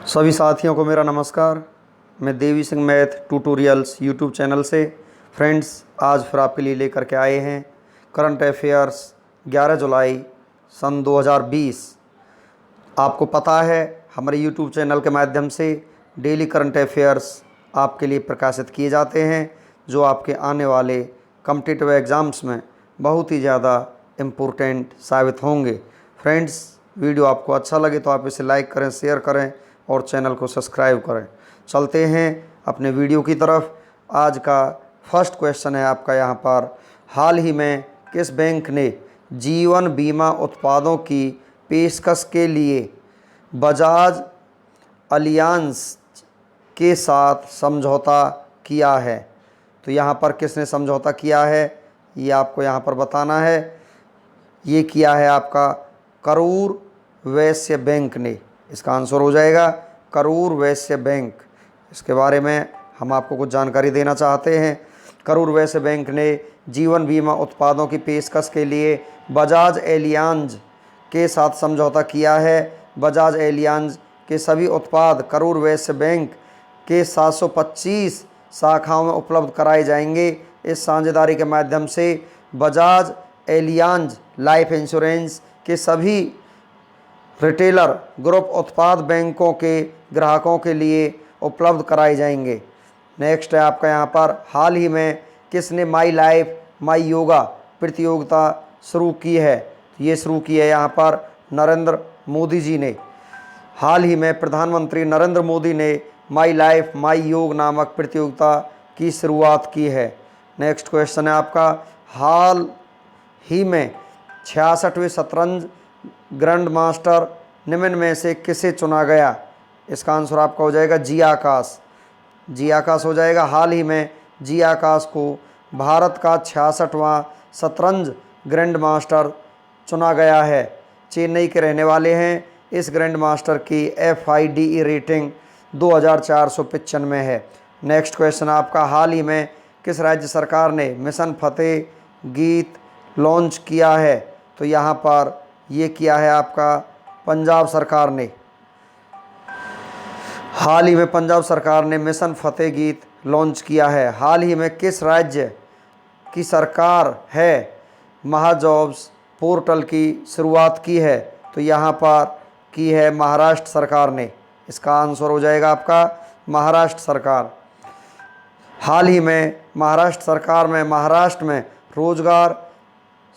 सभी साथियों को मेरा नमस्कार। मैं Devi Singh math tutorials YouTube channel से फ्रेंड्स आज फिर आपके लिए लेकर के आए हैं करंट अफेयर्स 11 जुलाई सन 2020। आपको पता है हमारे यूट्यूब चैनल के माध्यम से डेली करंट अफेयर्स आपके लिए प्रकाशित किए जाते हैं जो आपके आने वाले कॉम्पिटिटिव एग्ज़ाम्स में बहुत ही ज़्यादा इम्पोर्टेंट साबित होंगे। फ्रेंड्स, वीडियो आपको अच्छा लगे तो आप इसे लाइक करें, शेयर करें और चैनल को सब्सक्राइब करें। चलते हैं अपने वीडियो की तरफ। आज का फर्स्ट क्वेश्चन है आपका यहाँ पर, हाल ही में किस बैंक ने जीवन बीमा उत्पादों की पेशकश के लिए बजाज अलियांज के साथ समझौता किया है? तो यहाँ पर किसने समझौता किया है ये आपको यहाँ पर बताना है। ये किया है आपका करूर वैश्य बैंक ने। इसका आंसर हो जाएगा करूर वैश्य बैंक। इसके बारे में हम आपको कुछ जानकारी देना चाहते हैं। करूर वैश्य बैंक ने जीवन बीमा उत्पादों की पेशकश के लिए बजाज एलियांज के साथ समझौता किया है। बजाज एलियांज के सभी उत्पाद करूर वैश्य बैंक के 725 शाखाओं में उपलब्ध कराए जाएंगे। इस साझेदारी के माध्यम से बजाज एलियांज लाइफ इंश्योरेंस के सभी रिटेलर ग्रुप उत्पाद बैंकों के ग्राहकों के लिए उपलब्ध कराए जाएंगे। नेक्स्ट है आपका यहाँ पर, हाल ही में किसने माई लाइफ माई योगा प्रतियोगिता शुरू की है? ये शुरू की है यहाँ पर नरेंद्र मोदी जी ने। हाल ही में प्रधानमंत्री नरेंद्र मोदी ने माई लाइफ माई योग नामक प्रतियोगिता की शुरुआत की है। नेक्स्ट क्वेश्चन है आपका, हाल ही में 66वें शतरंज ग्रैंड मास्टर निम्न में से किसे चुना गया? इसका आंसर आपका हो जाएगा जी आकाश। जी आकाश हो जाएगा। हाल ही में जी आकाश को भारत का 66वां शतरंज ग्रैंड मास्टर चुना गया है। चेन्नई के रहने वाले हैं। इस ग्रैंड मास्टर की FIDE रेटिंग 2495 है। नेक्स्ट क्वेश्चन आपका, हाल ही में किस राज्य सरकार ने मिशन फतेह गीत लॉन्च किया है? तो यहाँ पर ये किया है आपका पंजाब सरकार ने। हाल ही में पंजाब सरकार ने मिशन फतेह गीत लॉन्च किया है। हाल ही में किस राज्य की सरकार है महाजॉब्स पोर्टल की शुरुआत की है? तो यहाँ पर की है महाराष्ट्र सरकार ने। इसका आंसर हो जाएगा आपका महाराष्ट्र सरकार। हाल ही में महाराष्ट्र सरकार में महाराष्ट्र में रोजगार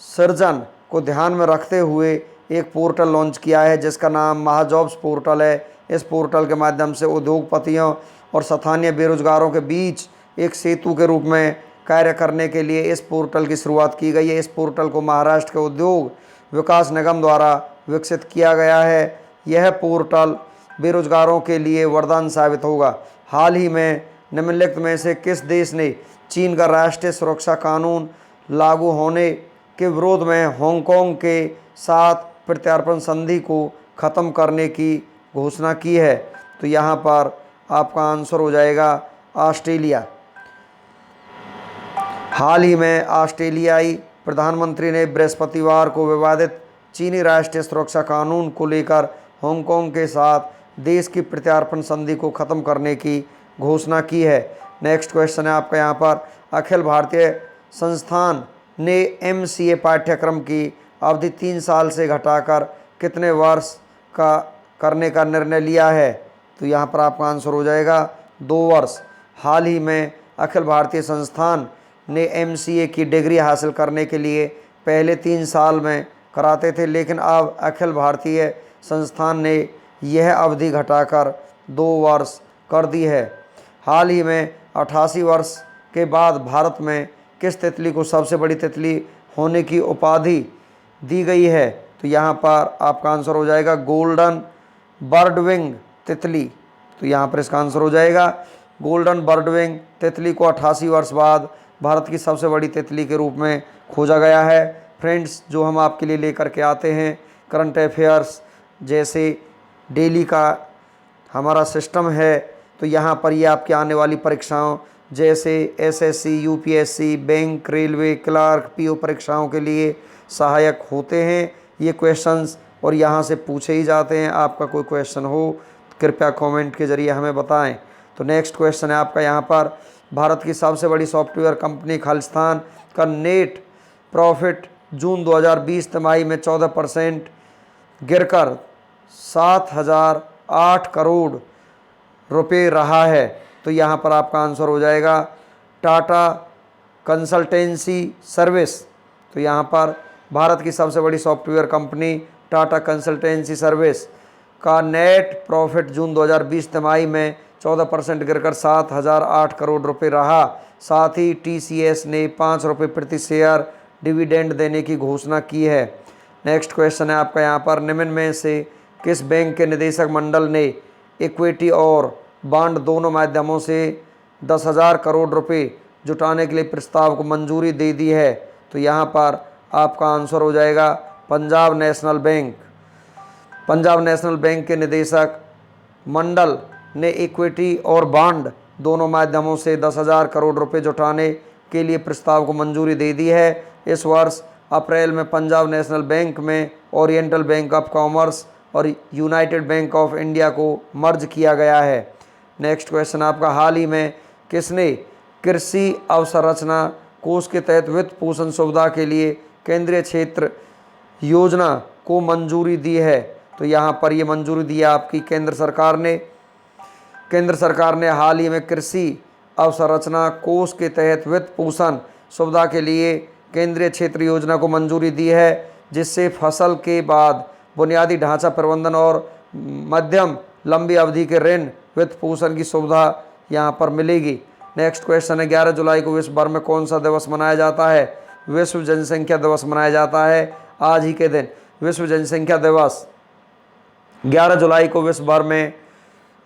सृजन को ध्यान में रखते हुए एक पोर्टल लॉन्च किया है जिसका नाम महाजॉब्स पोर्टल है। इस पोर्टल के माध्यम से उद्योगपतियों और स्थानीय बेरोजगारों के बीच एक सेतु के रूप में कार्य करने के लिए इस पोर्टल की शुरुआत की गई है। इस पोर्टल को महाराष्ट्र के उद्योग विकास निगम द्वारा विकसित किया गया है। यह पोर्टल बेरोजगारों के लिए वरदान साबित होगा। हाल ही में निम्नलिखित में से किस देश ने चीन का राष्ट्रीय सुरक्षा कानून लागू होने के विरोध में हांगकांग के साथ प्रत्यार्पण संधि को ख़त्म करने की घोषणा की है? तो यहाँ पर आपका आंसर हो जाएगा ऑस्ट्रेलिया। हाल ही में ऑस्ट्रेलियाई प्रधानमंत्री ने बृहस्पतिवार को विवादित चीनी राष्ट्रीय सुरक्षा कानून को लेकर हांगकांग के साथ देश की प्रत्यार्पण संधि को ख़त्म करने की घोषणा की है। नेक्स्ट क्वेश्चन है आपका यहाँ पर, अखिल भारतीय संस्थान ने MCA पाठ्यक्रम की अवधि 3 साल से घटाकर कितने वर्ष का करने का निर्णय लिया है? तो यहाँ पर आपका आंसर हो जाएगा 2 वर्ष। हाल ही में अखिल भारतीय संस्थान ने MCA की डिग्री हासिल करने के लिए पहले 3 साल में कराते थे, लेकिन अब अखिल भारतीय संस्थान ने यह अवधि घटाकर 2 वर्ष कर दी है। हाल ही में 88 वर्ष के बाद भारत में किस तितली को सबसे बड़ी तितली होने की उपाधि दी गई है? तो यहाँ पर आपका आंसर हो जाएगा गोल्डन बर्डविंग तितली। तो यहाँ पर इसका आंसर हो जाएगा गोल्डन बर्डविंग तितली को 88 वर्ष बाद भारत की सबसे बड़ी तितली के रूप में खोजा गया है। फ्रेंड्स, जो हम आपके लिए लेकर के आते हैं करंट अफेयर्स जैसे डेली का हमारा सिस्टम है, तो यहाँ पर ये आपके आने वाली परीक्षाओं जैसे SSC, UPSC, bank, railway, clerk, PO परीक्षाओं के लिए सहायक होते हैं ये क्वेश्चंस, और यहाँ से पूछे ही जाते हैं। आपका कोई क्वेश्चन हो कृपया कमेंट के ज़रिए हमें बताएं। तो नेक्स्ट क्वेश्चन है आपका यहाँ पर, भारत की सबसे बड़ी सॉफ्टवेयर कंपनी खालिस्तान का नेट प्रॉफिट जून 2020 तिमाही में 14% गिरकर 7,008 करोड़ रुपए रहा है। तो यहाँ पर आपका आंसर हो जाएगा टाटा कंसल्टेंसी सर्विस। तो यहाँ पर भारत की सबसे बड़ी software company Tata consultancy service का नेट प्रॉफिट जून 2020 तिमाही में 14% गिरकर 7,008 करोड़ रुपए रहा। साथ ही टीसीएस ने 5 रुपये प्रति शेयर डिविडेंड देने की घोषणा की है। नेक्स्ट क्वेश्चन है आपका यहाँ पर, निम्न में से किस बैंक के निदेशक मंडल ने इक्विटी और बॉन्ड दोनों माध्यमों से 10,000 करोड़ रुपए जुटाने के लिए प्रस्ताव को मंजूरी दे दी है? तो यहाँ पर आपका आंसर हो जाएगा Punjab national bank. Punjab national bank के निदेशक मंडल ने इक्विटी और बॉन्ड दोनों माध्यमों से 10,000 करोड़ रुपए जुटाने के लिए प्रस्ताव को मंजूरी दे दी है। इस वर्ष अप्रैल में पंजाब नेशनल बैंक में ओरिएंटल बैंक ऑफ कॉमर्स और यूनाइटेड बैंक ऑफ इंडिया को मर्ज किया गया है। नेक्स्ट क्वेश्चन आपका, हाल ही में किसने कृषि अवसंरचना कोष के तहत वित्त पोषण सुविधा के लिए केंद्रीय क्षेत्र योजना को मंजूरी दी है? तो यहाँ पर ये मंजूरी दी है आपकी केंद्र सरकार ने। केंद्र सरकार ने हाल ही में कृषि अवसंरचना कोष के तहत वित्त पोषण सुविधा के लिए केंद्रीय क्षेत्र योजना को मंजूरी दी है, जिससे फसल के बाद बुनियादी ढांचा प्रबंधन और मध्यम लंबी अवधि के ऋण वित्त पोषण की सुविधा यहाँ पर मिलेगी। नेक्स्ट क्वेश्चन है, 11 जुलाई को विश्व भर में कौन सा दिवस मनाया जाता है? विश्व जनसंख्या दिवस मनाया जाता है आज ही के दिन। विश्व जनसंख्या दिवस 11 जुलाई को विश्व भर में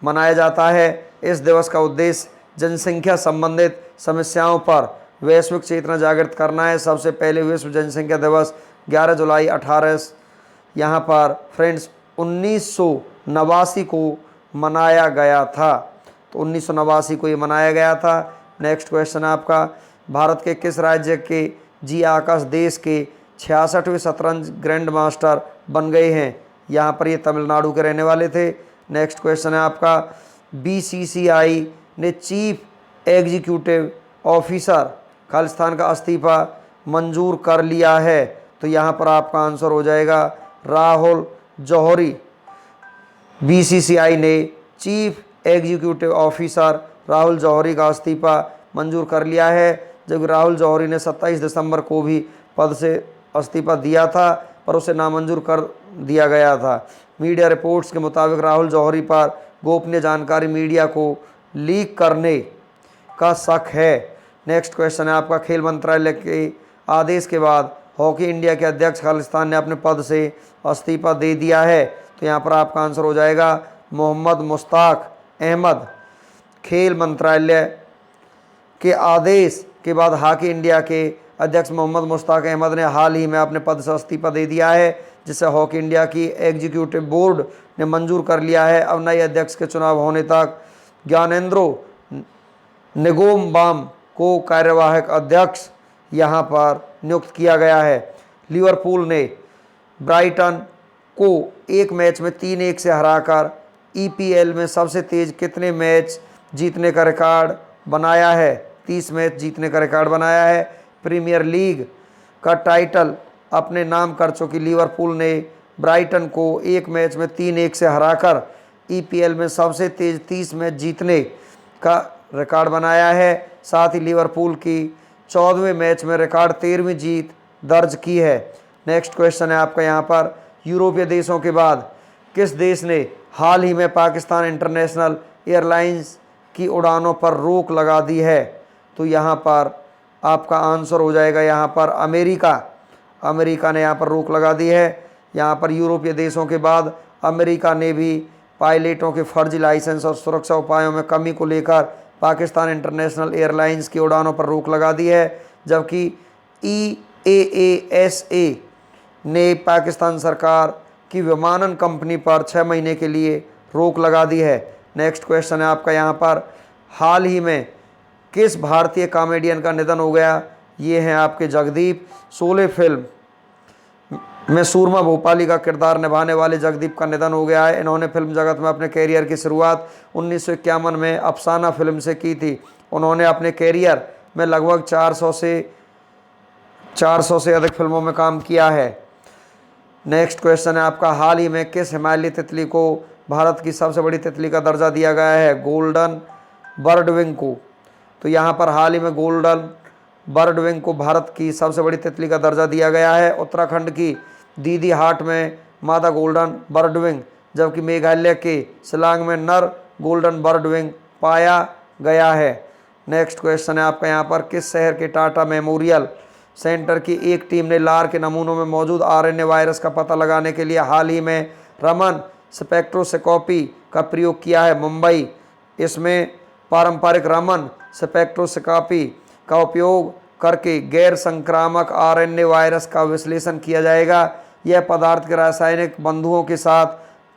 मनाया जाता है। इस दिवस का उद्देश्य जनसंख्या संबंधित समस्याओं पर वैश्विक चेतना जागृत करना है। सबसे पहले विश्व जनसंख्या दिवस 11 जुलाई 18 यहाँ पर फ्रेंड्स 1989 को मनाया गया था। तो 1989 को ये मनाया गया था। नेक्स्ट क्वेश्चन आपका, भारत के किस राज्य के जी आकाश देश के 66वें शतरंज ग्रैंड मास्टर बन गए हैं? यहाँ पर ये तमिलनाडु के रहने वाले थे। नेक्स्ट क्वेश्चन है आपका, बीसीसीआई ने चीफ एग्जीक्यूटिव ऑफिसर खालिस्तान का इस्तीफा मंजूर कर लिया है? तो यहाँ पर आपका आंसर हो जाएगा राहुल जौहरी। बीसीसीआई ने चीफ एग्जीक्यूटिव ऑफिसर राहुल जौहरी का इस्तीफा मंजूर कर लिया है, जबकि राहुल जौहरी ने 27 दिसंबर को भी पद से इस्तीफा दिया था, पर उसे नामंजूर कर दिया गया था। मीडिया रिपोर्ट्स के मुताबिक राहुल जौहरी पर गोपनीय जानकारी मीडिया को लीक करने का शक है। नेक्स्ट क्वेश्चन है आपका, खेल मंत्रालय के आदेश के बाद हॉकी इंडिया के अध्यक्ष खालिस्तान ने अपने पद से इस्तीफा दे दिया है? तो यहाँ पर आपका आंसर हो जाएगा मोहम्मद मुश्ताक अहमद। खेल मंत्रालय के आदेश के बाद हॉकी इंडिया के अध्यक्ष मोहम्मद मुश्ताक अहमद ने हाल ही में अपने पद से इस्तीफा दे दिया है, जिसे हॉकी इंडिया की एग्जीक्यूटिव बोर्ड ने मंजूर कर लिया है। अब नए अध्यक्ष के चुनाव होने तक ज्ञानेंद्रो निगोम्बाम को कार्यवाहक अध्यक्ष यहाँ पर नियुक्त किया गया है। लिवरपूल ने ब्राइटन को एक मैच में 3-1 से हराकर ईपीएल में सबसे तेज कितने मैच जीतने का रिकॉर्ड बनाया है? 30 मैच जीतने का रिकॉर्ड बनाया है। प्रीमियर लीग का टाइटल अपने नाम कर चुकी लिवरपूल ने ब्राइटन को एक मैच में 3-1 से हराकर ईपीएल में सबसे तेज 30 मैच जीतने का रिकॉर्ड बनाया है। साथ ही लिवरपूल की 14वें मैच में रिकॉर्ड 13वीं जीत दर्ज की है। नेक्स्ट क्वेश्चन है आपका यहाँ पर, यूरोपीय देशों के बाद किस देश ने हाल ही में पाकिस्तान इंटरनेशनल एयरलाइंस की उड़ानों पर रोक लगा दी है? तो यहाँ पर आपका आंसर हो जाएगा यहाँ पर अमेरिका। अमेरिका ने यहाँ पर रोक लगा दी है। यहाँ पर यूरोपीय देशों के बाद अमेरिका ने भी पायलटों के फर्जी लाइसेंस और सुरक्षा उपायों में कमी को लेकर पाकिस्तान इंटरनेशनल एयरलाइंस की उड़ानों पर रोक लगा दी है, जबकि EASA ने पाकिस्तान सरकार की विमानन कंपनी पर 6 महीने के लिए रोक लगा दी है। नेक्स्ट क्वेश्चन है आपका यहाँ पर, हाल ही में किस भारतीय कॉमेडियन का निधन हो गया? ये हैं आपके जगदीप। शोले फिल्म में सूरमा भोपाली का किरदार निभाने वाले जगदीप का निधन हो गया है। इन्होंने फिल्म जगत में अपने कैरियर की शुरुआत 1951 में अफसाना फिल्म से की थी। उन्होंने अपने कैरियर में लगभग 400 से अधिक फिल्मों में काम किया है। नेक्स्ट क्वेश्चन है आपका, हाल ही में किस हिमालयी तितली को भारत की सबसे बड़ी तितली का दर्जा दिया गया है? गोल्डन बर्डविंग को। तो यहाँ पर हाल ही में गोल्डन बर्डविंग को भारत की सबसे बड़ी तितली का दर्जा दिया गया है। उत्तराखंड की दीदी हाट में मादा गोल्डन बर्डविंग, जबकि मेघालय के शिलांग में नर गोल्डन बर्डविंग पाया गया है। नेक्स्ट क्वेश्चन है आपका यहाँ पर, किस शहर के टाटा मेमोरियल सेंटर की एक टीम ने लार के नमूनों में मौजूद आरएनए वायरस का पता लगाने के लिए हाल ही में रमन स्पेक्ट्रोस्कोपी का प्रयोग किया है? मुंबई। इसमें पारंपरिक रमन स्पेक्ट्रोस्कोपी का उपयोग करके गैर संक्रामक आरएनए वायरस का विश्लेषण किया जाएगा। यह पदार्थ के रासायनिक बंधुओं के साथ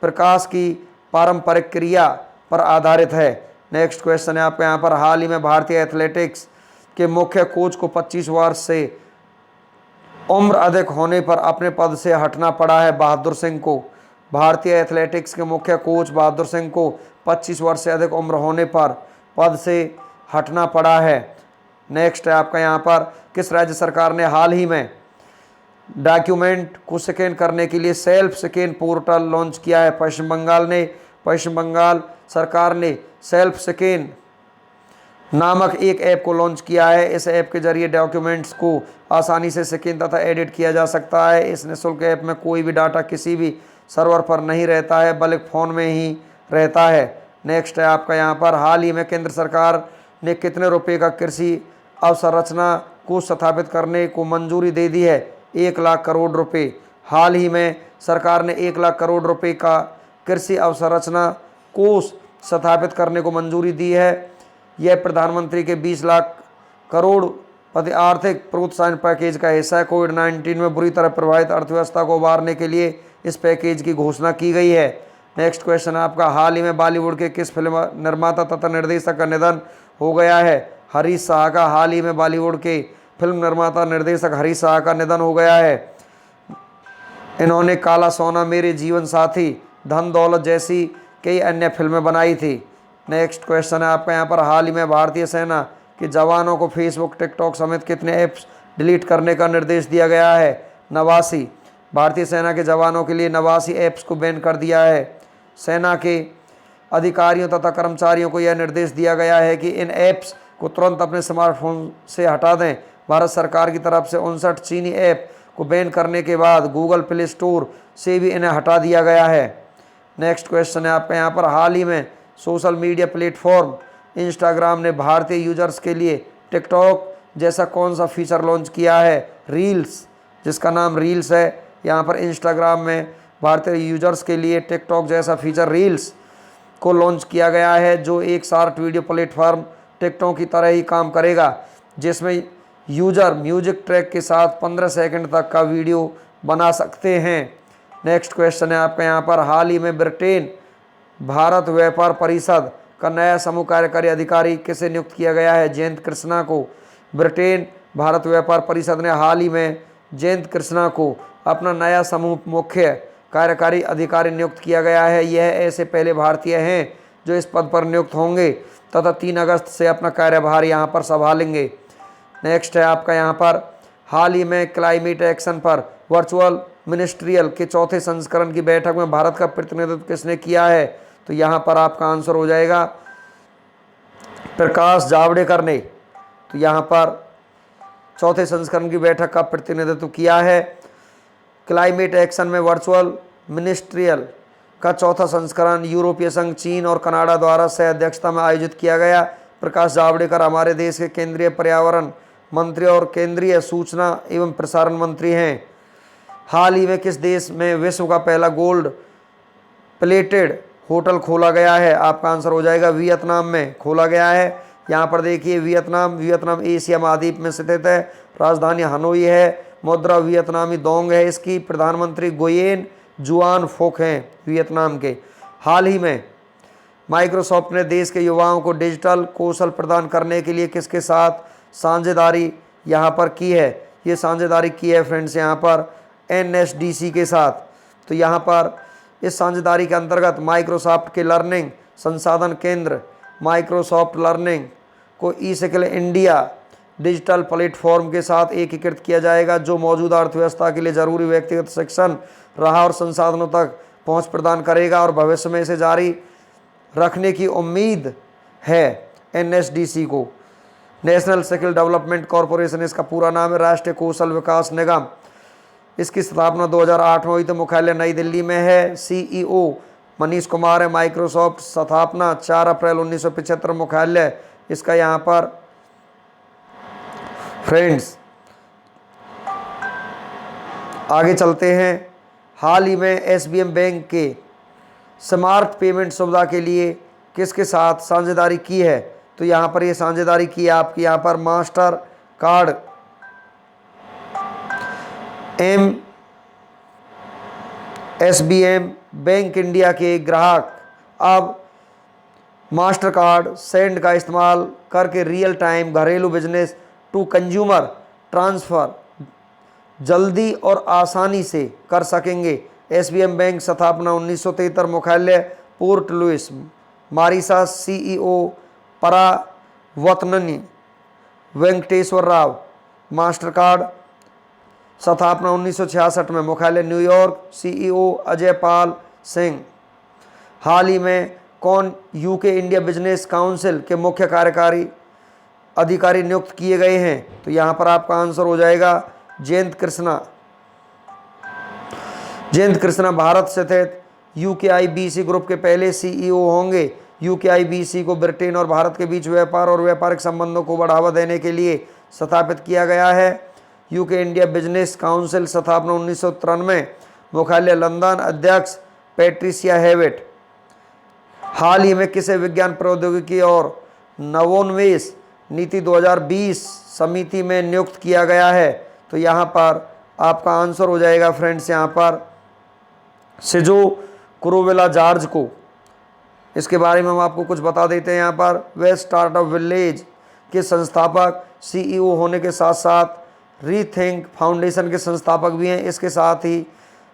प्रकाश की पारंपरिक क्रिया पर आधारित है। नेक्स्ट क्वेश्चन है आपके यहाँ पर, हाल ही में भारतीय एथलेटिक्स के मुख्य कोच को 25 वर्ष से उम्र अधिक होने पर अपने पद से हटना पड़ा है? बहादुर सिंह को। भारतीय एथलेटिक्स के मुख्य कोच बहादुर सिंह को 25 वर्ष से अधिक उम्र होने पर पद से हटना पड़ा है। नेक्स्ट है आपका यहाँ पर, किस राज्य सरकार ने हाल ही में डॉक्यूमेंट को स्कैन करने के लिए सेल्फ स्कैन पोर्टल लॉन्च किया है? पश्चिम बंगाल ने। पश्चिम बंगाल सरकार ने सेल्फ स्कैन नामक एक ऐप को लॉन्च किया है। इस ऐप के जरिए डॉक्यूमेंट्स को आसानी से स्कैन तथा एडिट किया जा सकता है। इस निःशुल्क ऐप में कोई भी डाटा किसी भी सर्वर पर नहीं रहता है, बल्कि फ़ोन में ही रहता है। नेक्स्ट है आपका यहाँ पर, हाल ही में केंद्र सरकार ने कितने रुपए का कृषि अवसंरचना को स्थापित करने को मंजूरी दे दी है? 1 लाख करोड़ रुपए। हाल ही में सरकार ने 1 लाख करोड़ रुपए का कृषि अवसंरचना कोष स्थापित करने को मंजूरी दी है। यह प्रधानमंत्री के 20 लाख करोड़ आर्थिक प्रोत्साहन पैकेज का हिस्सा है। कोविड-19 में बुरी तरह प्रभावित अर्थव्यवस्था को उबारने के लिए इस पैकेज की घोषणा की गई है। नेक्स्ट क्वेश्चन आपका, हाल ही में बॉलीवुड के किस फिल्म निर्माता तथा निर्देशक का निधन हो गया है? हरीश शाह का। हाल ही में बॉलीवुड के फिल्म निर्माता निर्देशक हरीश शाह का निधन हो गया है। इन्होंने काला सोना, मेरे जीवन साथी, धन दौलत जैसी कई अन्य फिल्में बनाई थी। नेक्स्ट क्वेश्चन है आपका यहाँ पर, हाल ही में भारतीय सेना के जवानों को फेसबुक, टिकटॉक समेत कितने ऐप्स डिलीट करने का निर्देश दिया गया है? 89। भारतीय सेना के जवानों के लिए 89 ऐप्स को बैन कर दिया है। सेना के अधिकारियों तथा कर्मचारियों को यह निर्देश दिया गया है कि इन ऐप्स को तुरंत अपने स्मार्टफोन से हटा दें। भारत सरकार की तरफ से 59 चीनी ऐप को बैन करने के बाद गूगल प्ले स्टोर से भी इन्हें हटा दिया गया है। नेक्स्ट क्वेश्चन है आपका यहाँ पर, हाल ही में सोशल मीडिया प्लेटफॉर्म इंस्टाग्राम ने भारतीय यूजर्स के लिए टिकटॉक जैसा कौन सा फीचर लॉन्च किया है? रील्स, जिसका नाम रील्स है। यहाँ पर इंस्टाग्राम में भारतीय यूजर्स के लिए टिकटॉक जैसा फीचर रील्स को लॉन्च किया गया है, जो एक शॉर्ट वीडियो प्लेटफॉर्म टिकटॉक की तरह ही काम करेगा, जिसमें यूजर म्यूजिक ट्रैक के साथ 15 सेकंड तक का वीडियो बना सकते हैं। नेक्स्ट क्वेश्चन है आपका यहाँ पर, हाल ही में ब्रिटेन भारत व्यापार परिषद का नया समूह कार्यकारी अधिकारी किसे नियुक्त किया गया है? जयंत कृष्णा को। ब्रिटेन भारत व्यापार परिषद ने हाल ही में जयंत कृष्णा को अपना नया समूह मुख्य कार्यकारी अधिकारी नियुक्त किया गया है। यह ऐसे पहले भारतीय हैं जो इस पद पर नियुक्त होंगे तथा 3 अगस्त से अपना कार्यभार यहाँ पर संभालेंगे। नेक्स्ट है आपका यहाँ पर, हाल ही में क्लाइमेट एक्शन पर वर्चुअल मिनिस्ट्रियल के 4थे संस्करण की बैठक में भारत का प्रतिनिधित्व किसने किया है? तो यहाँ पर आपका आंसर हो जाएगा प्रकाश जावड़ेकर ने। तो यहाँ पर 4थे संस्करण की बैठक का प्रतिनिधित्व किया है। क्लाइमेट एक्शन में वर्चुअल मिनिस्ट्रियल का 4था संस्करण यूरोपीय संघ, चीन और कनाडा द्वारा सह अध्यक्षता में आयोजित किया गया। प्रकाश जावड़ेकर हमारे देश के केंद्रीय पर्यावरण मंत्री और केंद्रीय सूचना एवं प्रसारण मंत्री हैं। हाल ही में किस देश में विश्व का पहला गोल्ड प्लेटेड होटल खोला गया है? आपका आंसर हो जाएगा वियतनाम में खोला गया है। यहाँ पर देखिए वियतनाम एशिया महाद्वीप में स्थित है। राजधानी हनोई है। मुद्रा वियतनामी दोंग है इसकी। प्रधानमंत्री गुयेन जुआन फोक हैं वियतनाम के। हाल ही में माइक्रोसॉफ्ट ने देश के युवाओं को डिजिटल कौशल प्रदान करने के लिए किसके साथ साझेदारी यहाँ पर की है? ये साझेदारी की है फ्रेंड्स यहाँ पर NSDC के साथ। तो यहाँ पर इस साझेदारी के अंतर्गत माइक्रोसॉफ्ट के लर्निंग संसाधन केंद्र माइक्रोसॉफ्ट लर्निंग को ई स्किल इंडिया डिजिटल प्लेटफॉर्म के साथ एकीकृत किया जाएगा, जो मौजूदा अर्थव्यवस्था के लिए जरूरी व्यक्तिगत शिक्षण राह और संसाधनों तक पहुंच प्रदान करेगा और भविष्य में इसे जारी रखने की उम्मीद है। NSDC को नेशनल स्किल डेवलपमेंट कॉरपोरेशन इसका पूरा नाम है, राष्ट्रीय कौशल विकास निगम। इसकी स्थापना 2008 में हुई, तो मुख्यालय नई दिल्ली में है। CEO मनीष कुमार है। माइक्रोसॉफ्ट स्थापना 4 अप्रैल 1975, मुख्यालय इसका यहाँ पर फ्रेंड्स। आगे चलते हैं। हाल ही में SBM बैंक के स्मार्ट पेमेंट सुविधा के लिए किसके साथ साझेदारी की है? तो यहाँ पर ये साझेदारी की है आपकी यहाँ पर master card SBM bank India के ग्राहक अब मास्टर कार्ड सेंड का इस्तेमाल करके रियल टाइम घरेलू बिजनेस टू कंज्यूमर ट्रांसफ़र जल्दी और आसानी से कर सकेंगे। SBM बैंक स्थापना 1973, मुख्यालय पोर्ट लुइस मॉरिशस। CEO परावतननी वेंकटेश्वर राव। मास्टर कार्ड स्थापना 1966 में, मुख्यालय न्यूयॉर्क। CEO अजय पाल सिंह। हाल ही में कौन UK इंडिया बिजनेस काउंसिल के मुख्य कार्यकारी अधिकारी नियुक्त किए गए हैं? तो यहाँ पर आपका आंसर हो जाएगा जयंत कृष्णा। जयंत कृष्णा भारत स्थित UKIBC ग्रुप के पहले CEO होंगे। UKIBC को ब्रिटेन और भारत के बीच व्यापार और व्यापारिक संबंधों को बढ़ावा देने के लिए स्थापित किया गया है। UK इंडिया बिजनेस काउंसिल स्थापना 1993, मुख्यालय लंदन। अध्यक्ष पैट्रिसिया हेविट। हाल ही में किसे विज्ञान प्रौद्योगिकी और नवोन्मेष नीति 2020 समिति में नियुक्त किया गया है? तो यहाँ पर आपका आंसर हो जाएगा फ्रेंड्स यहाँ पर सिजो कुरुविला जॉर्ज को। इसके बारे में हम आपको कुछ बता देते हैं। यहाँ पर वे स्टार्टअप विलेज के संस्थापक CEO होने के साथ साथ रीथिंक फाउंडेशन के संस्थापक भी हैं। इसके साथ ही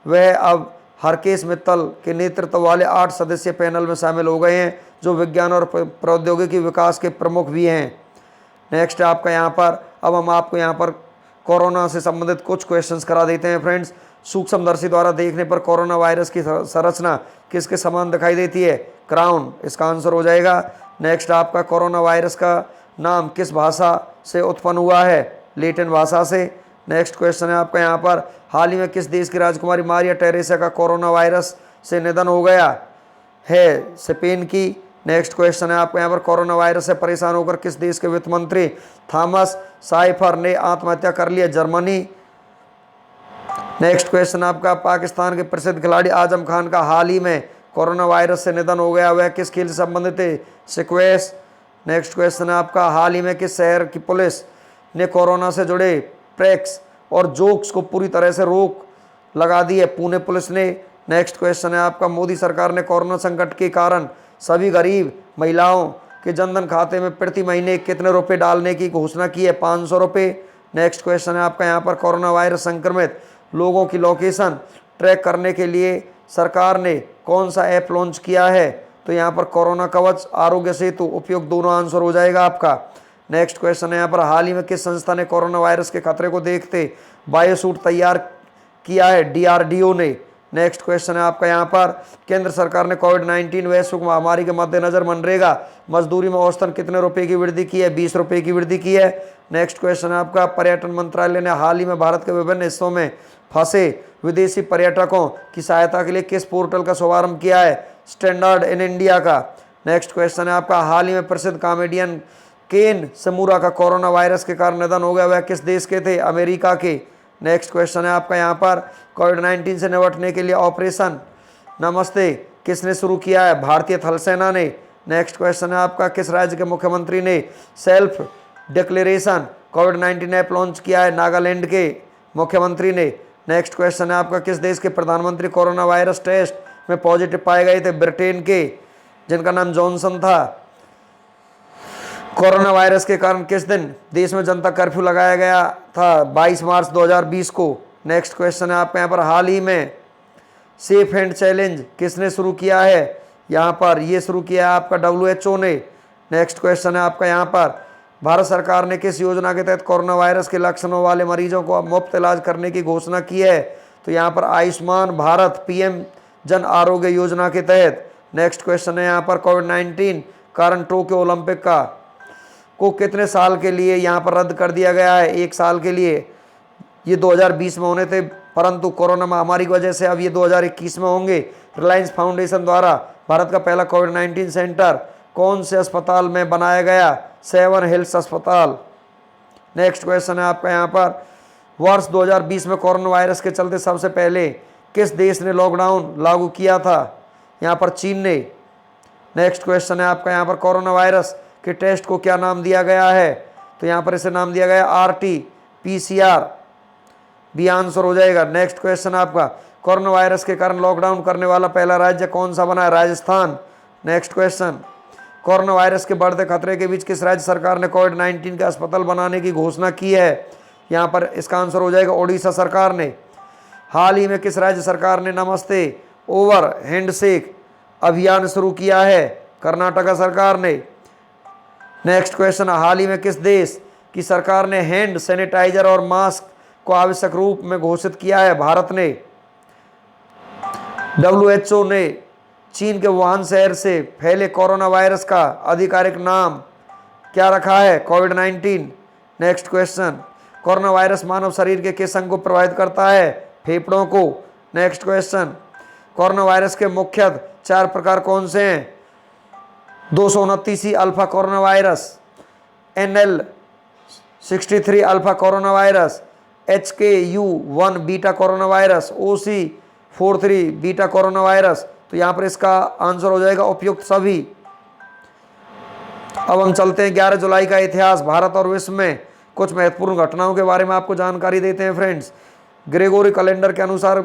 वह अब हरकेश मित्तल के नेतृत्व वाले 8 सदस्यीय पैनल में शामिल हो गए हैं, जो विज्ञान और प्रौद्योगिकी विकास के प्रमुख भी हैं। नेक्स्ट आपका यहाँ पर अब हम आपको यहाँ पर कोरोना से संबंधित कुछ क्वेश्चंस करा देते हैं फ्रेंड्स। सूक्ष्मदर्शी द्वारा देखने पर कोरोना वायरस की संरचना किसके समान दिखाई देती है? क्राउन, इसका आंसर हो जाएगा। नेक्स्ट आपका कोरोना वायरस का नाम किस भाषा से उत्पन्न हुआ है? लैटिन भाषा से। नेक्स्ट क्वेश्चन है आपका यहाँ पर हाल ही में किस देश की राजकुमारी मारिया टेरेसा का कोरोना वायरस से निधन हो गया है? स्पेन की। नेक्स्ट क्वेश्चन है आपका यहाँ पर कोरोना वायरस से परेशान होकर किस देश के वित्त मंत्री थॉमस साइफर ने आत्महत्या कर लिया? जर्मनी। नेक्स्ट क्वेश्चन आपका पाकिस्तान के प्रसिद्ध खिलाड़ी आजम खान का हाल ही में कोरोना वायरस से निधन हो गया, वह किस खेल से संबंधित है? स्क्वैश। नेक्स्ट क्वेश्चन है आपका हाल ही में किस शहर की पुलिस ने कोरोना से जुड़े प्रैक्स और जोक्स को पूरी तरह से रोक लगा दी है? पुणे पुलिस ने। नेक्स्ट क्वेश्चन है आपका मोदी सरकार ने कोरोना संकट के कारण सभी गरीब महिलाओं के जनधन खाते में प्रति महीने कितने रुपए डालने की घोषणा की है? 500 रुपये। नेक्स्ट क्वेश्चन है आपका यहाँ पर कोरोना वायरस संक्रमित लोगों की लोकेशन ट्रैक करने के लिए सरकार ने कौन सा ऐप लॉन्च किया है? तो यहाँ पर कोरोना कवच, आरोग्य सेतु, उपयुक्त दोनों आंसर हो जाएगा आपका। नेक्स्ट क्वेश्चन है यहाँ पर हाल ही में किस संस्था ने कोरोना वायरस के खतरे को देखते बायोसूट तैयार किया है? DRDO ने। नेक्स्ट क्वेश्चन है आपका यहाँ पर केंद्र सरकार ने कोविड-19 वैश्विक महामारी के मद्देनजर मनरेगा मजदूरी में औसतन कितने रुपए की वृद्धि की है? 20 रुपये की वृद्धि की है। नेक्स्ट क्वेश्चन है आपका पर्यटन मंत्रालय ने हाल ही में भारत के विभिन्न हिस्सों में फंसे विदेशी पर्यटकों की सहायता के लिए किस पोर्टल का शुभारंभ किया है? स्टैंडर्ड इन इंडिया का। नेक्स्ट क्वेश्चन है आपका हाल ही में प्रसिद्ध कॉमेडियन केन समूरा का कोरोना वायरस के कारण निधन हो गया, वह किस देश के थे? अमेरिका के। नेक्स्ट क्वेश्चन है आपका यहाँ पर कोविड-19 से निपटने के लिए ऑपरेशन नमस्ते किसने शुरू किया है? भारतीय थल सेना ने। नेक्स्ट क्वेश्चन है आपका किस राज्य के मुख्यमंत्री ने सेल्फ डिक्लेरेशन कोविड-19 ऐप लॉन्च किया है? नागालैंड के मुख्यमंत्री ने। नेक्स्ट क्वेश्चन है आपका किस देश के प्रधानमंत्री कोरोना वायरस टेस्ट में पॉजिटिव पाए गए थे? ब्रिटेन के, जिनका नाम जॉनसन था। कोरोना वायरस के कारण किस दिन देश में जनता कर्फ्यू लगाया गया था? 22 मार्च 2020 को। नेक्स्ट क्वेश्चन है आपका यहाँ पर, हाल ही में सेफ हैंड चैलेंज किसने शुरू किया है? यहाँ पर ये शुरू किया है आपका WHO ने। नेक्स्ट क्वेश्चन है आपका यहाँ पर, भारत सरकार ने किस योजना के तहत कोरोना वायरस के लक्षणों वाले मरीजों को मुफ्त इलाज करने की घोषणा की है? तो यहाँ पर आयुष्मान भारत PM जन आरोग्य योजना के तहत। नेक्स्ट क्वेश्चन है यहाँ पर, कोविड-19 कारण टोक्यो ओलंपिक को कितने साल के लिए यहाँ पर रद्द कर दिया गया है? 1 साल के लिए। ये 2020 में होने थे, परंतु कोरोना महामारी की वजह से अब ये 2021 में होंगे। रिलायंस फाउंडेशन द्वारा भारत का पहला कोविड-19 सेंटर कौन से अस्पताल में बनाया गया? 7 हिल्स अस्पताल। नेक्स्ट क्वेश्चन है आपका यहाँ पर, वर्ष 2020 में कोरोना वायरस के चलते सबसे पहले किस देश ने लॉकडाउन लागू किया था? यहाँ पर चीन ने। नेक्स्ट क्वेश्चन है आपका यहाँ पर, कोरोना वायरस के टेस्ट को क्या नाम दिया गया है? तो यहाँ पर इसे नाम दिया गया RT-PCR, भी आंसर हो जाएगा। नेक्स्ट क्वेश्चन आपका, कोरोना वायरस के कारण लॉकडाउन करने वाला पहला राज्य कौन सा बना है? Rajasthan. Next question, corona virus के बढ़ते खतरे के बीच किस राज्य सरकार ने कोविड-19 का अस्पताल बनाने की घोषणा की है? यहाँ पर इसका आंसर हो जाएगा ओडिशा सरकार ने। हाल ही में किस राज्य सरकार ने नमस्ते ओवर हैंडशेक अभियान शुरू किया है? कर्नाटक सरकार ने। नेक्स्ट क्वेश्चन, हाल ही में किस देश की सरकार ने हैंड सैनिटाइजर और मास्क को आवश्यक रूप में घोषित किया है? भारत ने। WHO ने चीन के वुहान शहर से फैले कोरोना वायरस का आधिकारिक नाम क्या रखा है? कोविड-19। नेक्स्ट क्वेश्चन, कोरोना वायरस मानव शरीर के किस अंग को प्रभावित करता है? फेफड़ों को। नेक्स्ट क्वेश्चन, कोरोना वायरस के मुख्यतः 4 प्रकार कौन से हैं? 229 alpha corona virus, NL63 alpha corona virus, HKU1 beta corona virus, OC43 beta corona virus. तो यहाँ पर इसका आंसर हो जाएगा उपयुक्त सभी। अब हम चलते हैं 11 जुलाई का इतिहास। भारत और विश्व में कुछ महत्वपूर्ण घटनाओं के बारे में आपको जानकारी देते हैं फ्रेंड्स। ग्रेगोरी कैलेंडर के अनुसार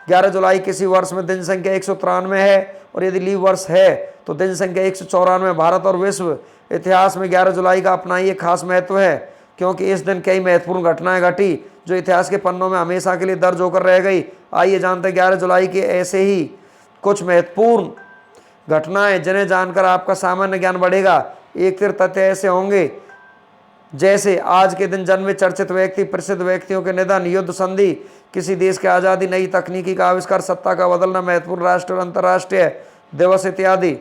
11 जुलाई किसी वर्ष में दिन संख्या 193 है, और यदि लीव वर्ष है तो दिन संख्या 194। भारत और विश्व इतिहास में 11 जुलाई का अपना ही एक खास महत्व है, क्योंकि इस दिन कई महत्वपूर्ण घटनाएं घटी जो इतिहास के पन्नों में हमेशा के लिए दर्ज होकर रह गई। आइए जानते हैं 11 जुलाई के ऐसे ही कुछ महत्वपूर्ण घटनाएं जिन्हें जानकर आपका सामान्य ज्ञान बढ़ेगा। एक तिर तथ्य ऐसे होंगे जैसे आज के दिन जन्मे चर्चित व्यक्ति, प्रसिद्ध व्यक्तियों के निधन, युद्ध संधि, किसी देश की आज़ादी, नई तकनीकी का आविष्कार, सत्ता का बदलना, महत्वपूर्ण राष्ट्रीय और अंतर्राष्ट्रीय दिवस इत्यादि।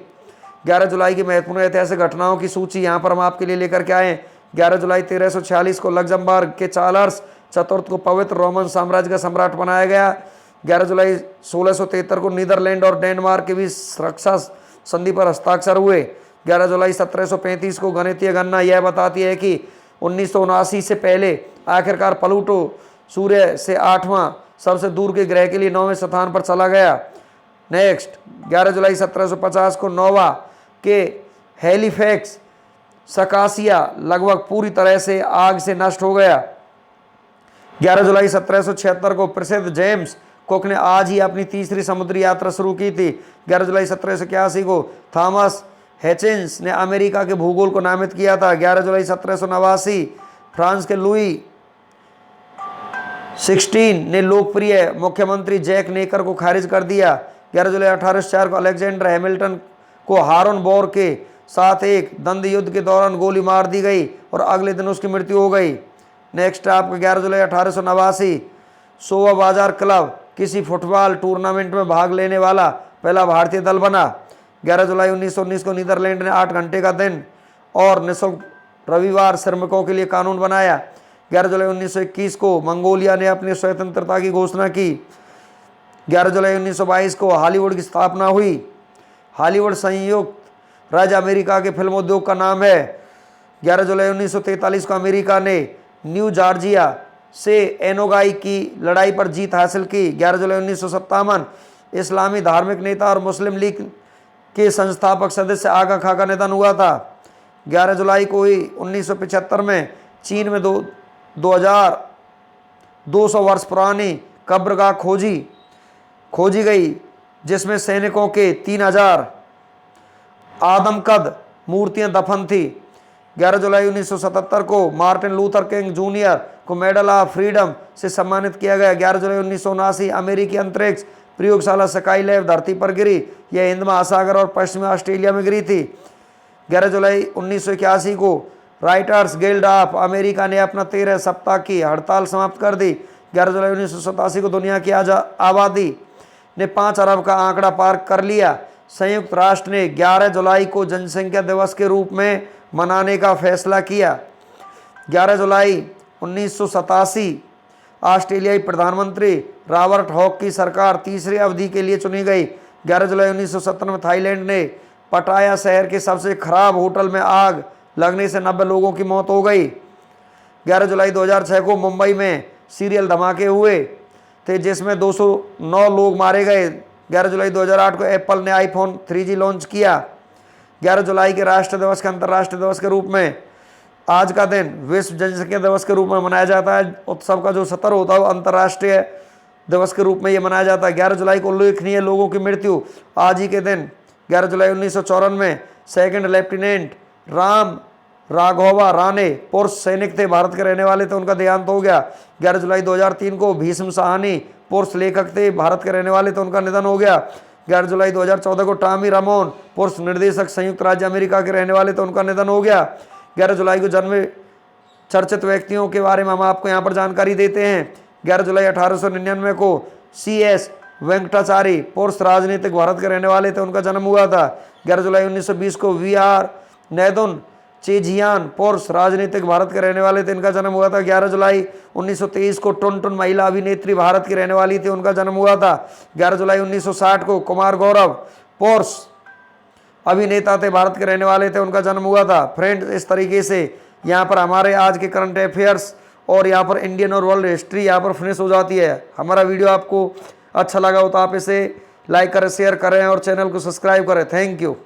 11 जुलाई की महत्वपूर्ण ऐतिहासिक घटनाओं की सूची यहाँ पर हम आपके लिए लेकर के आए। 11 जुलाई 1346 को लग्जमबर्ग के चार्ल्स चतुर्थ को पवित्र रोमन साम्राज्य का सम्राट बनाया गया। 11 जुलाई 1673 को नीदरलैंड और डेनमार्क के बीच रक्षा संधि पर हस्ताक्षर हुए। 11 जुलाई 1735 को गणितीय गणना यह बताती है कि 1979 से पहले आखिरकार प्लूटो सूर्य से 8वां सबसे दूर के ग्रह के लिए 9वें स्थान पर चला गया। नेक्स्ट, 11 जुलाई 1750 को नोवा के हैलिफैक्स सकासिया लगभग पूरी तरह से आग से नष्ट हो गया। 11 जुलाई 1776 को प्रसिद्ध जेम्स कुक ने आज ही अपनी तीसरी समुद्री यात्रा शुरू की थी। 11 जुलाई 1781 को थॉमस हेचिंस ने अमेरिका के भूगोल को नामित किया था। 11 जुलाई 1789 फ्रांस के लुई 16 ने लोकप्रिय मुख्यमंत्री जैक नेकर को खारिज कर दिया। 11 जुलाई 1804 को अलेक्जेंडर हैमिल्टन को हारून बोर के साथ एक द्वंद्व युद्ध के दौरान गोली मार दी गई और अगले दिन उसकी मृत्यु हो गई। नेक्स्ट आपको 11 जुलाई 1889 सोवा बाजार क्लब किसी फुटबॉल टूर्नामेंट में भाग लेने वाला पहला भारतीय दल बना। 11 जुलाई 1919 को नीदरलैंड ने 8 घंटे का दिन और निःशुल्क रविवार श्रमिकों के लिए कानून बनाया। 11 जुलाई 1921 को मंगोलिया ने अपनी स्वतंत्रता की घोषणा की। 11 जुलाई 1922 को हॉलीवुड की स्थापना हुई। हॉलीवुड संयुक्त राज्य अमेरिका के फिल्म उद्योग का नाम है। 11 जुलाई 1943 को अमेरिका ने न्यू जॉर्जिया से एनोगाई की लड़ाई पर जीत हासिल की। 11 जुलाई 1957 इस्लामी धार्मिक नेता और मुस्लिम लीग के संस्थापक सदस्य आगा खां का निधन हुआ था। 11 जुलाई को ही 1975 में चीन में 2200 वर्ष पुरानी कब्रगाह खोजी गई, जिसमें सैनिकों के 3000 आदमकद मूर्तियां दफन थी। 11 जुलाई 1977 को मार्टिन लूथर किंग जूनियर को मेडल ऑफ फ्रीडम से सम्मानित किया गया। 11 जुलाई 1979 अमेरिकी अंतरिक्ष प्रयोगशाला स्काई लैब धरती पर गिरी। यह हिंद महासागर और पश्चिमी ऑस्ट्रेलिया में गिरी थी। 11 जुलाई 1981 को राइटर्स गिल्ड ऑफ अमेरिका ने अपना 13 सप्ताह की हड़ताल समाप्त कर दी। 11 जुलाई 1987 को दुनिया की आबादी ने 5 अरब का आंकड़ा पार कर लिया। संयुक्त राष्ट्र ने 11 जुलाई को जनसंख्या दिवस के रूप में मनाने का फैसला किया। 11 जुलाई 1987 ऑस्ट्रेलियाई प्रधानमंत्री रॉबर्ट हॉक की सरकार तीसरी अवधि के लिए चुनी गई। 11 जुलाई 1970 में थाईलैंड ने पटाया शहर के सबसे खराब होटल में आग लगने से 90 लोगों की मौत हो गई। 11 जुलाई 2006 को मुंबई में सीरियल धमाके हुए थे जिसमें 209 लोग मारे गए। 11 जुलाई 2008 को एप्पल ने आईफोन 3G लॉन्च किया। 11 जुलाई के राष्ट्र दिवस के अंतर्राष्ट्रीय दिवस के रूप में आज का दिन विश्व जनसंख्या दिवस के रूप में मनाया जाता है। उत्सव का जो सत्र होता है वो अंतर्राष्ट्रीय दिवस के रूप में ये मनाया जाता है। 11 जुलाई को उल्लेखनीय लोगों की मृत्यु आज ही के दिन 11 जुलाई 1954 में सेकंड लेफ्टिनेंट राम राघोवा राणे पुरुष सैनिक थे, भारत के रहने वाले थे, उनका देहांत हो गया। 11 जुलाई 2003 को भीष्म साहनी पुरुष लेखक थे, भारत के रहने वाले थे, उनका निधन हो गया। 11 जुलाई 2014 को टॉमी रमोन पुरुष निर्देशक संयुक्त राज्य अमेरिका के रहने वाले थे, उनका निधन हो गया। 11 जुलाई को जन्मे चर्चित व्यक्तियों के बारे में हम आपको यहाँ पर जानकारी देते हैं। 11 जुलाई 1899 को CS वेंकटाचारी पुरुष राजनीतिक भारत के रहने वाले थे, उनका जन्म हुआ था। 11 जुलाई 1920 को VR नैदुन चेजियान पुरुष राजनीतिक भारत के रहने वाले थे, इनका जन्म हुआ था। 11 जुलाई 1923 को टुनटुन महिला अभिनेत्री भारत की रहने वाली थी, उनका जन्म हुआ था। 11 जुलाई 1960 को कुमार गौरव पुरुष अभिनेता थे, भारत के रहने वाले थे, उनका जन्म हुआ था। फ्रेंड्स, इस तरीके से यहाँ पर हमारे आज के करंट अफेयर्स और यहाँ पर इंडियन और वर्ल्ड हिस्ट्री यहाँ पर फिनिश हो जाती है। हमारा वीडियो आपको अच्छा लगा हो तो आप इसे लाइक करें, शेयर करें और चैनल को सब्सक्राइब करें। Thank you.